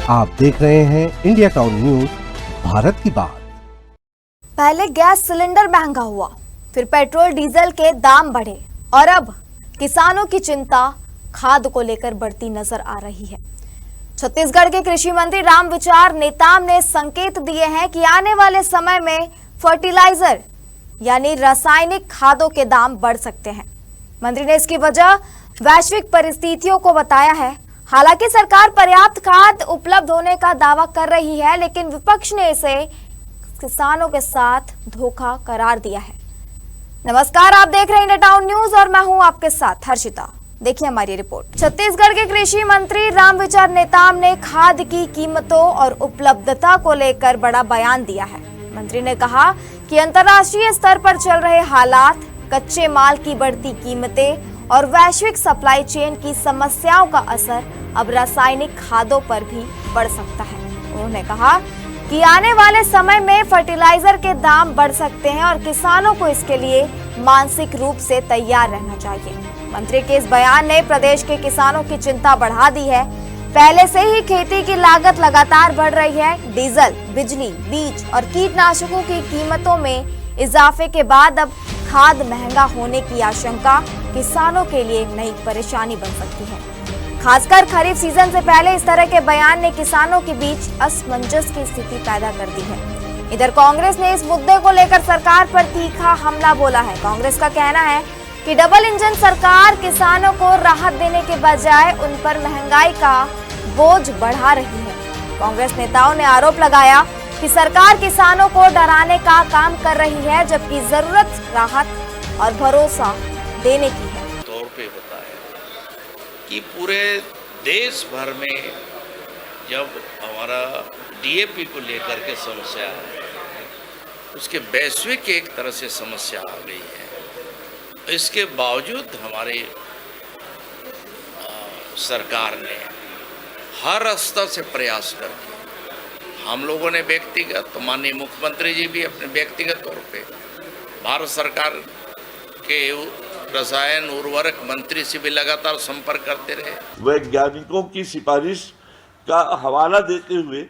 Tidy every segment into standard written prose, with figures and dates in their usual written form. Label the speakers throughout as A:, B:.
A: आप देख रहे हैं इंडिया टाउन न्यूज, भारत की बात।
B: पहले गैस सिलेंडर महंगा हुआ, फिर पेट्रोल डीजल के दाम बढ़े और अब किसानों की चिंता खाद को लेकर बढ़ती नजर आ रही है। छत्तीसगढ़ के कृषि मंत्री रामविचार नेताम ने संकेत दिए हैं कि आने वाले समय में फर्टिलाइजर यानी रासायनिक खादों के दाम बढ़ सकते हैं। मंत्री ने इसकी वजह वैश्विक परिस्थितियों को बताया है। हालांकि सरकार पर्याप्त खाद उपलब्ध होने का दावा कर रही है, लेकिन विपक्ष ने इसे किसानों के साथ धोखा करार दिया है। नमस्कार, आप देख रहे हैं इंडिया टाउन न्यूज और मैं हूं आपके साथ हर्षिता। देखिए हमारी रिपोर्ट। छत्तीसगढ़ के कृषि मंत्री रामविचार नेताम ने खाद की कीमतों और उपलब्धता को लेकर बड़ा बयान दिया है। मंत्री ने कहा कि अंतर्राष्ट्रीय स्तर पर चल रहे हालात, कच्चे माल की बढ़ती कीमतें और वैश्विक सप्लाई चेन की समस्याओं का असर अब रासायनिक खादों पर भी पड़ सकता है। उन्होंने कहा कि आने वाले समय में फर्टिलाइजर के दाम बढ़ सकते हैं और किसानों को इसके लिए मानसिक रूप से तैयार रहना चाहिए। मंत्री के इस बयान ने प्रदेश के किसानों की चिंता बढ़ा दी है। पहले से ही खेती की लागत लगातार बढ़ रही है। डीजल, बिजली, बीज और कीटनाशकों की कीमतों में इजाफे के बाद अब खाद महंगा होने की आशंका किसानों के लिए नई परेशानी बन सकती है। खासकर खरीफ सीजन से पहले इस तरह के बयान ने किसानों के बीच असमंजस की स्थिति पैदा कर दी है। इधर कांग्रेस ने इस मुद्दे को लेकर सरकार पर तीखा हमला बोला है। कांग्रेस का कहना है कि डबल इंजन सरकार किसानों को राहत देने के बजाय उन पर महंगाई का बोझ बढ़ा रही है। कांग्रेस नेताओं ने आरोप लगाया कि सरकार किसानों को डराने का काम कर रही है, जबकि जरूरत राहत और भरोसा देने की है।
C: तौर पे होता है कि पूरे देश भर में जब हमारा डीएपी को लेकर के समस्या है, उसके वैश्विक एक तरह से समस्या आ गई है। इसके बावजूद हमारे सरकार ने हर स्तर से प्रयास करके, हम लोगों ने व्यक्तिगत, तो माननीय मुख्यमंत्री जी भी अपने व्यक्तिगत तौर पे भारत सरकार के रसायन उर्वरक मंत्री से भी लगातार संपर्क करते रहे।
D: वैज्ञानिकों की सिफारिश का हवाला देते हुए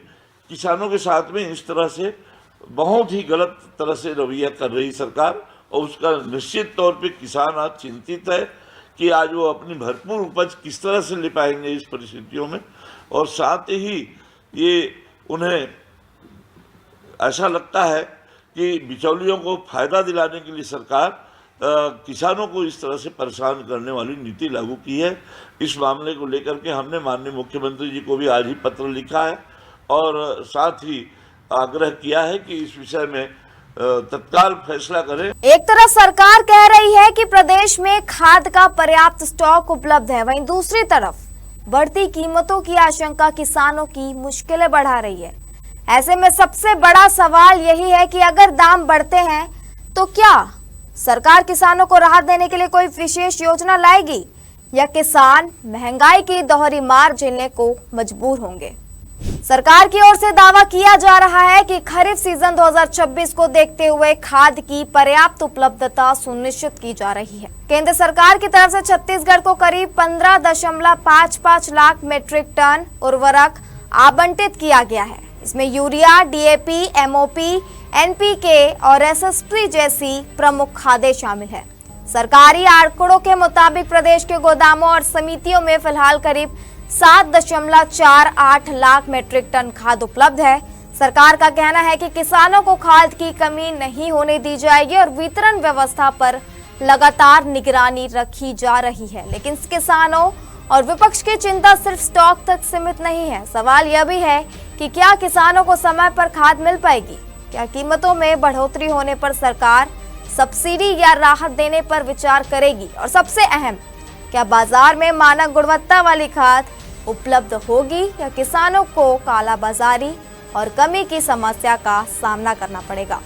D: किसानों के साथ में इस तरह से बहुत ही गलत तरह से रवैया कर रही सरकार, और उसका निश्चित तौर पे किसान आज चिंतित है कि आज वो अपनी भरपूर उपज किस तरह से ले पाएंगे इस परिस्थितियों में। और साथ ही ये उन्हें ऐसा लगता है कि बिचौलियों को फायदा दिलाने के लिए सरकार किसानों को इस तरह से परेशान करने वाली नीति लागू की है। इस मामले को लेकर के हमने माननीय मुख्यमंत्री जी को भी आज ही पत्र लिखा है और साथ ही आग्रह किया है कि इस विषय में तत्काल फैसला करें।
B: एक तरफ सरकार कह रही है कि प्रदेश में खाद का पर्याप्त स्टॉक उपलब्ध है, वहीं दूसरी तरफ बढ़ती कीमतों की आशंका किसानों की मुश्किलें बढ़ा रही है। ऐसे में सबसे बड़ा सवाल यही है कि अगर दाम बढ़ते हैं तो क्या सरकार किसानों को राहत देने के लिए कोई विशेष योजना लाएगी, या किसान महंगाई की दोहरी मार झेलने को मजबूर होंगे। सरकार की ओर से दावा किया जा रहा है कि खरीफ सीजन 2026 को देखते हुए खाद की पर्याप्त उपलब्धता सुनिश्चित की जा रही है। केंद्र सरकार की तरफ से छत्तीसगढ़ को करीब 15.55 लाख मीट्रिक टन उर्वरक आवंटित किया गया है। इसमें यूरिया, डीएपी, एमओपी, एनपीके और एसएसपी जैसी प्रमुख खादें शामिल है। सरकारी आंकड़ों के मुताबिक प्रदेश के गोदामों और समितियों में फिलहाल करीब 7.48 लाख मीट्रिक टन खाद उपलब्ध है। सरकार का कहना है कि किसानों को खाद की कमी नहीं होने दी जाएगी और वितरण व्यवस्था पर लगातार निगरानी रखी जा रही है। लेकिन किसानों और विपक्ष की चिंता सिर्फ स्टॉक तक सीमित नहीं है। सवाल यह भी है कि क्या किसानों को समय पर खाद मिल पाएगी, क्या कीमतों में बढ़ोतरी होने पर सरकार सब्सिडी या राहत देने पर विचार करेगी, और सबसे अहम, क्या बाजार में मानक गुणवत्ता वाली खाद उपलब्ध होगी या किसानों को कालाबाजारी और कमी की समस्या का सामना करना पड़ेगा।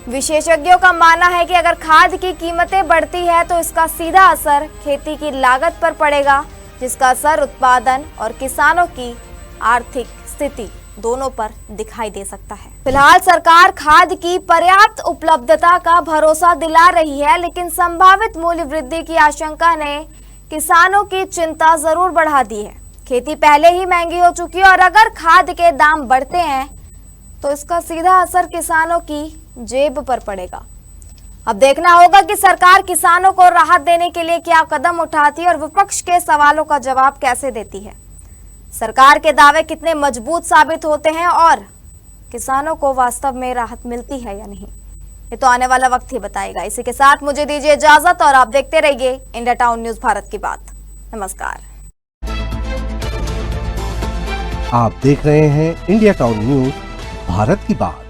B: विशेषज्ञों का मानना है कि अगर खाद की कीमतें बढ़ती है तो इसका सीधा असर खेती की लागत पर पड़ेगा, जिसका असर उत्पादन और किसानों की आर्थिक स्थिति दोनों पर दिखाई दे सकता है। फिलहाल सरकार खाद की पर्याप्त उपलब्धता का भरोसा दिला रही है, लेकिन संभावित मूल्य वृद्धि की आशंका ने किसानों की चिंता जरूर बढ़ा दी है। खेती पहले ही महंगी हो चुकी है और अगर खाद के दाम बढ़ते हैं तो इसका सीधा असर किसानों की जेब पर पड़ेगा। अब देखना होगा कि सरकार किसानों को राहत देने के लिए क्या कदम उठाती है और विपक्ष के सवालों का जवाब कैसे देती है। सरकार के दावे कितने मजबूत साबित होते हैं और किसानों को वास्तव में राहत मिलती है या नहीं, ये तो आने वाला वक्त ही बताएगा। इसी के साथ मुझे दीजिए इजाजत और आप देखते रहिए इंडिया टाउन न्यूज भारत की बात। नमस्कार।
A: आप देख रहे हैं इंडिया टाउन न्यूज भारत की बात।